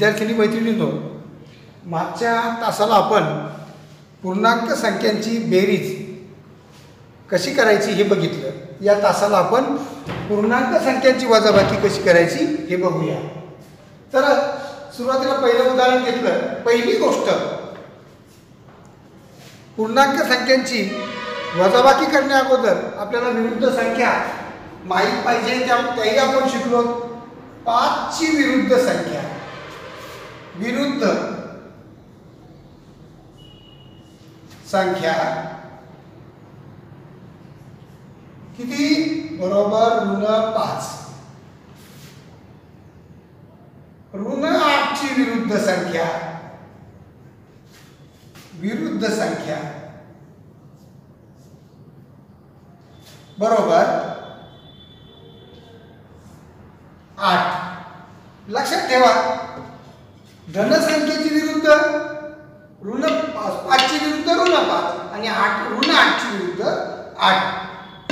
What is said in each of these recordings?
विद्यार्थिनी मैत्रिणींनो, मागच्या तासाला आपण पूर्णांक संख्यांची बेरीज कशी करायची हे बघितलं। या तासाला आपण पूर्णांक संख्यांची वजाबाकी कशी करायची हे बघूया। तर सुरुवातीला पहिलं उदाहरण घेतलं। पहिली गोष्ट, पूर्णांक संख्यांची वजाबाकी करण्या अगोदर आपल्याला विरुद्ध संख्या माहित पाहिजे, त्याही आपण शिकलो। 5 ची विरुद्ध संख्या, विरुद्ध संख्या किती? बरोबर -5। -8 ची विरुद्ध संख्या, विरुद्ध संख्या बरोबर 8। लक्षात ठेवा, धन संख्येची विरुद्ध ऋण 5 ची विरुद्ध ऋण 5 आणि ऋण 8 ची विरुद्ध 8।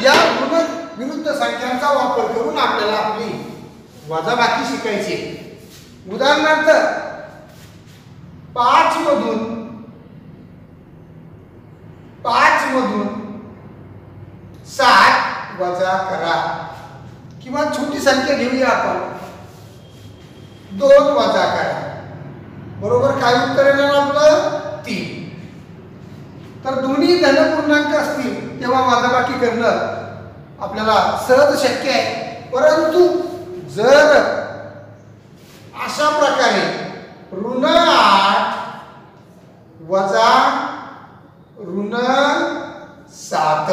या ऋण विरुद्ध संख्यांचा वापर करून आपल्याला आपली वजाबाकी शिकायची। उदाहरणार्थ 5 मधून 7 वजा करा, किंवा छोटी संख्या घेऊया आपण, 2 वजा करा। बरोबर काय उत्तर येणार आपलं? 3। तर दोन्ही धनपूर्णांक असतील तेव्हा वजाबाकी करणं आपल्याला सहज शक्य आहे। परंतु जर अशा प्रकारे -8 वजा -7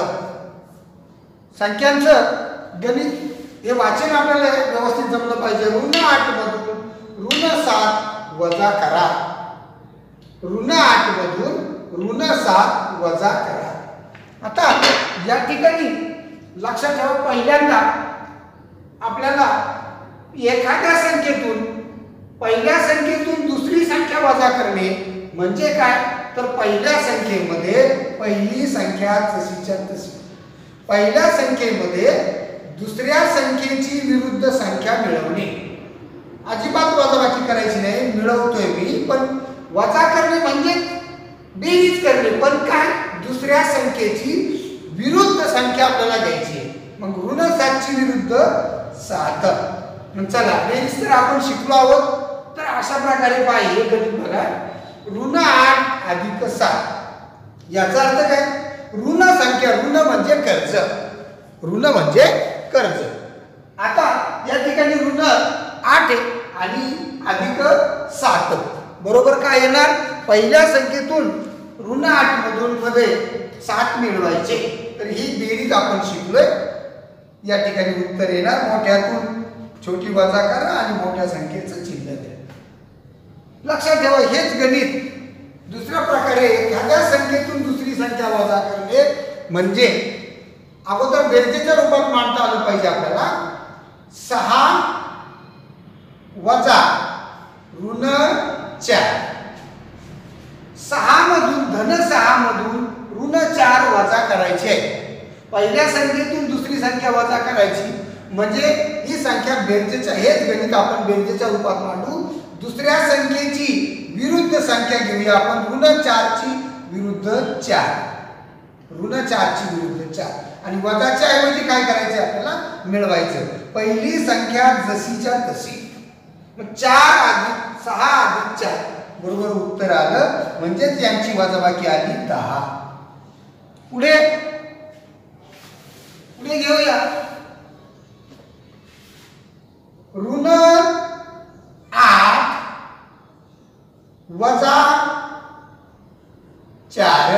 संख्यांचं गणित हे वाचन आपल्याला व्यवस्थित जमलं पाहिजे। -8 मधून -7 वजा करा, -8 मधून -7 वजा करा। आता या ठिकाणी लक्षात ठेवा, पहिल्यांदा आपल्याला एखाद्या संख्येतून पहिल्या संख्येतून दुसरी संख्या वजा करणे म्हणजे काय? तर पहिल्या संख्येमध्ये पहिली संख्या जशीच्या तशी, पहिल्या संख्येमध्ये दुसऱ्या संख्येची विरुद्ध संख्या मिळवणे। अजिबात वजाबाकी करायची नाही, मिळवतोय मी, पण वजा करणे म्हणजे बेरीज करणे, पण काय? दुसऱ्या संख्येची विरुद्ध संख्या आपल्याला घ्यायची आहे। मग -7 ची विरुद्ध 7। चला, बेरीज तर आपण शिकलो आहोत। तर अशा प्रकारे पहा, हे गणित बघा, -8 अधिक 7 याचा अर्थ काय? ऋण संख्या, ऋण म्हणजे कर्ज, ऋण म्हणजे कर्ज। आता या ठिकाणी ऋण 8 आहे आणि अधिक 7, बरोबर काय येणार? पहिल्या संख्येतून -8 मधून मध्ये 7 मिळवायचे। तर ही बेरीज आपण शिकलोय। या ठिकाणी उत्तर येणार, मोठ्यातून छोटी वजा करा आणि मोठ्या संख्येचं चिन्ह द्या। लक्षात ठेवा, हेच गणित दुसऱ्या प्रकारे एखाद्या संख्येतून दुसरी संख्या वजा करणे म्हणजे अगोदर बेरजेच्या रूपात मांडता आलं पाहिजे आपल्याला। 6 वजा -4, 6 मधून -6 मधून -4 वजा करायची आहे। पहिल्या संख्येतून दुसरी संख्या वजा करायची म्हणजे ही संख्या बेरजेच्या, हेच गणित आपण बेरजेच्या रूपात मांडू। दुसऱ्या संख्येची विरुद्ध संख्या घेऊया आपण, -4 ची विरुद्ध 4, -4 ची विरुद्ध 4, आणि वजाच्या ऐवजी काय करायचे? आपल्याला मिळवायचं पहिली संख्या जशीच्या तशी। मग 4 अधिक 6 अधिक 4 बरोबर उत्तर आलं, म्हणजेच यांची वजाबाकी आली 10। पुढे घेऊया, -8 वजा 4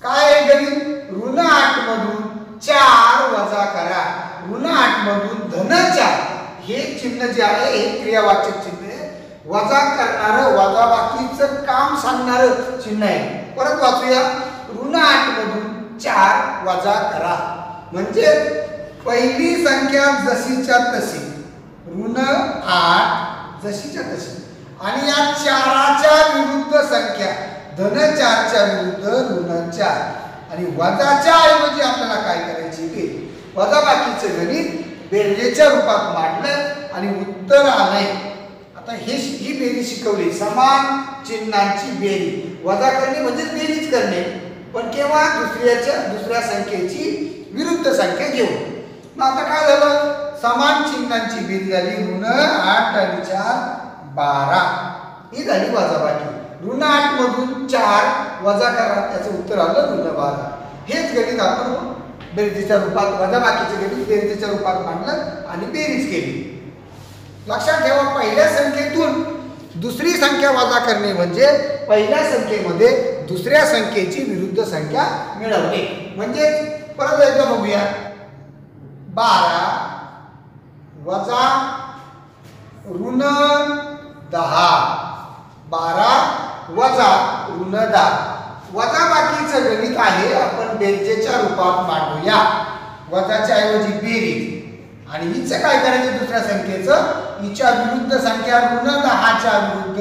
काय आहे गणित? -8 मधून 4 वजा करा, -8 मधून -4 हे चिन्ह जे आहे हे क्रियावाचक चिन्ह आहे, वजा करणारं, वजाबाकीचं काम सांगणारं चिन्ह आहे। परत वाचूया, -8 मधून 4 वजा करा म्हणजे पहिली संख्या जशीच्या तशी, -8 जशीच्या तशी, आणि या 4च्या विरुद्ध संख्या, -4 च्या विरुद्ध -4, आणि वजाच्या ऐवजी आपल्याला काय करायची? वजाबाकीचं गणित बेरजेच्या रूपात मांडलं आणि उत्तर आलंय। आता ही बेरीज शिकवली, समान चिन्हांची बेरीज. वजा करणे म्हणजे बेरीज करणे, पण केव्हा? दुसऱ्या संख्येची विरुद्ध संख्या घेऊन. मग आता काय झालं? समान चिन्हांची बेरीज झाली ऋण 8 आणि 4 12. ही झाली वजाबाकी. ऋण 8 मधून 4 वजा करा, त्याचं उत्तर आलं ऋण 12. हेच गणित आपण बेरजेच्या रूपात, वजाबाकीचे गणित बेरजेच्या रूपात मांडलं आणि बेरीज केली. लक्षात ठेवा, पहिल्या संख्येतून दुसरी संख्या वजा करणे म्हणजे पहिल्या संख्येमध्ये दुसऱ्या संख्येची विरुद्ध संख्या मिळवणे. म्हणजे परत एकदा बघूया. 12 वजा ऋण 10, 12 वजा ऋण 10. वजाबाकीचं गणित आहे, आपण बेरजेच्या रूपात मांडूया. वजाच्या ऐवजी बेरीज, आणि हिचं काय करायचं? दुसऱ्या संख्येचं हिच्या विरुद्ध संख्या ऋण 10च्या विरुद्ध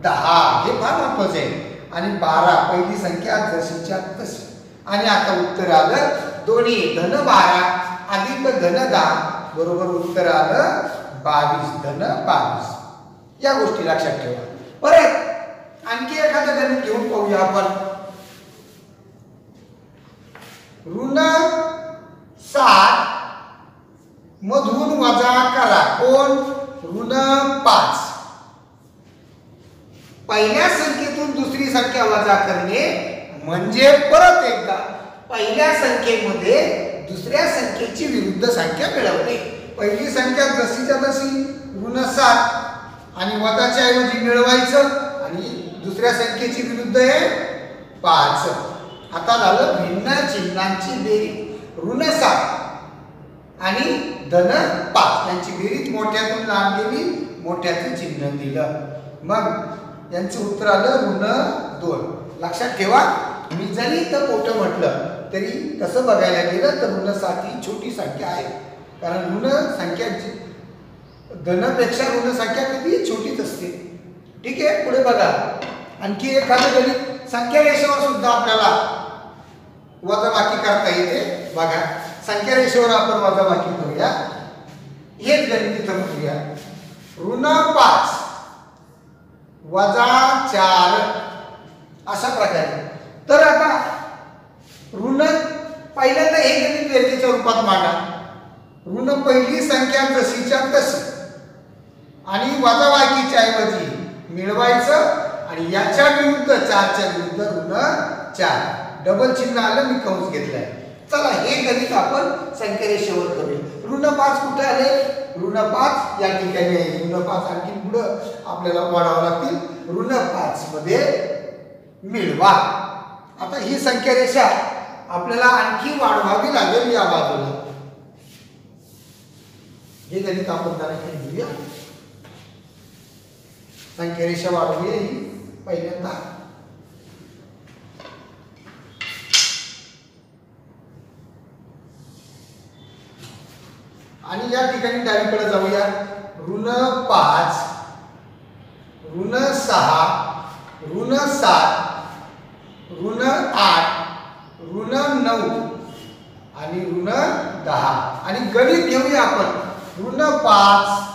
10. हे फार महत्वाचं आहे. आणि 12 पहिली संख्या जशीच्या तशी. आणि आता उत्तर आलं दोन्ही धन 12 अधिक धन 10 बरोबर उत्तर आलं 22, धन 22. या गोष्टी लक्षात ठेवा. परत आणखी एखादं गणित घेऊन पाहूया आपण. ऋण 7 मधून वजा करा कोण? ऋण 5. पहिल्या संख्येतून दुसरी संख्या वजा करणे म्हणजे परत एकदा पहिल्या संख्येमध्ये दुसऱ्या संख्येची विरुद्ध संख्या मिळवणे. पहिली संख्या जशीच्या तशी ऋण 7 आणि वजाच्या ऐवजी मिळवायचं, आणि दुसऱ्या संख्येची विरुद्ध आहे 5. आता झालं भिन्न चिन्हांची बेरीज. ऋण 7 आणि धन 5 यांची बेरीज मोठ्यातून लहान गेली, मोठ्याचं चिन्ह दिलं, मग यांचं उत्तर आलं ऋण 2. लक्षात ठेवा, मी जरी इथं मोठं म्हटलं तरी कसं बघायला गेलं तर ऋण 7 ही छोटी संख्या आहे, कारण ऋण संख्या धनापेक्षा ऋण संख्या कधी छोटीच असते. ठीक आहे, पुढे बघा. आणखी एखादं गणित संख्या रेषेवर सुद्धा आपल्याला वजाबाकी करता येते. बघा, संख्या रेषेवर आपण वजाबाकी करूया. हेच गणित इथं बघूया. ऋण 5 वजा 4 अशा प्रकारे. तर आता ऋण पहिल्यांदा हे गणित बेरजेच्या रूपात मांडा. ऋण पहिली संख्या जशीच्या तशी आणि वजाबाकीच्या ऐवजी मिळवायचं, आणि याच्या विरुद्ध 4च्या विरुद्ध ऋण 4. डबल चिन्ह आलं, मी कंस घेतलाय. चला हे गणित आपण संख्या रेषेवर करूया. ऋण 5 कुठे आले? ऋण 5 या ठिकाणी आहे. ऋण 5 आणखी पुढे आपल्याला वाढावं लागतील. ऋण 5 मध्ये मिळवा. आता ही संख्या रेषा आपल्याला आणखी वाढवावी लागेल या बाजूला. हे गणित आपण जरा घेऊया. संख्या रेषा वाढवूया ही पहिल्यांदा. आणि या ठिकाणी डावीकडे जाऊया. ऋण 5 ऋण 6 ऋण 7 ऋण 8 ऋण 9 आणि ऋण 10. आणि गणित घेऊया आपण. ऋण 5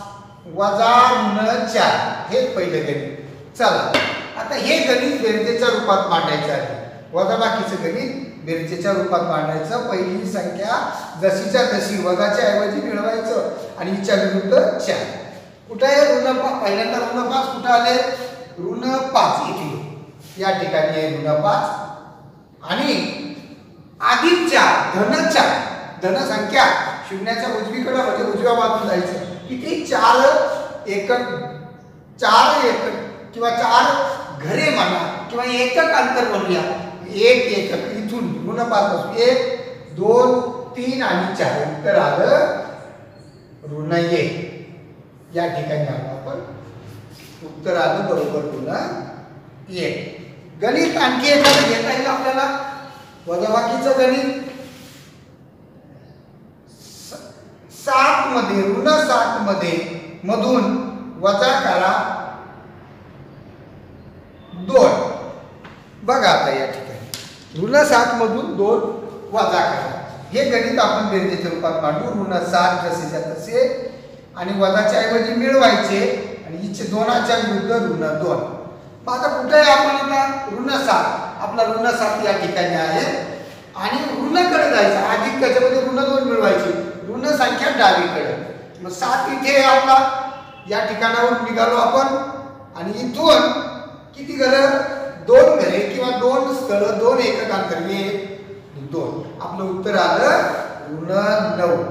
वजा ऋण 4 हे पहिलं गणित. चला आता हे गणित बेरजेच्या रूपात मांडायचं आहे. वजाबाकीचं गणित बेरजेच्या रूपात मांडायचं. पहिली संख्या जशीच्या तशी वजाच्या ऐवजी मिळवायचं, आणि हिच्या विरुद्ध 4. कुठे आहे ऋण 5? पहिल्यांदा ऋण 5 कुठे आले? ऋण 5 इथे या ठिकाणी आहे ऋण 5. आणि अधिक 4 धन 4. धन संख्या शून्याच्या उजवीकडे म्हणजे उजव्या बाजूला जायचं. किती? 4 एकक, 4 एकक किंवा 4 घरे म्हणा किंवा एकक अंतर म्हणूया. 1 एकक इथून ऋण 5 पासून 1 2 3 आणि 4 उत्तर आलं ऋण 1. या ठिकाणी आपण उत्तर आलं बरोबर ऋण 1. गणित आणखी एखादं घेता येईल आपल्याला. वजाबाकीचं गणित 7 मध्ये ऋण 7 मध्ये मधून वजा करा 2. बघा आता या ठिकाणी ऋण 7 मधून 2 वजा करा. हे गणित आपण बेरजेच्या रूपात मांडू. ऋण 7 जसेच्या तसे आणि वजाच्या ऐवजी मिळवायचे, आणि हिचे 2च्या विरुद्ध ऋण 2. मग आता कुठे आहे आपण आता ऋण 7, आपला ऋण 7 या ठिकाणी आहे आणि ऋणाकडे जायचं, अधिक त्याच्यामध्ये ऋण 2 मिळवायची, ऋण संख्या डावीकडे. मग 7 इथे आहे आपला, या ठिकाणावर निघालो आपण आणि इथून किती घरं, 2 घरे किंवा 2 स्थळ 2 एककांतर 1 2. आपलं उत्तर आलं ऋण 9.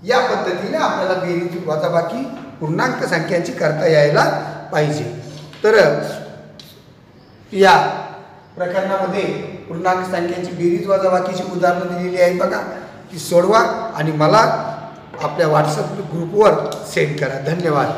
या पद्धतीने आपल्याला बेरीज वजाबाकी पूर्णांक संख्यांची करता यायला पाहिजे. तर या प्रकरणामध्ये पूर्णांक संख्यांची बेरीज वजाबाकीची उदाहरणं दिलेली आहे बघा, ती सोडवा आणि मला आपल्या व्हॉट्सअप ग्रुपवर सेंड करा. धन्यवाद.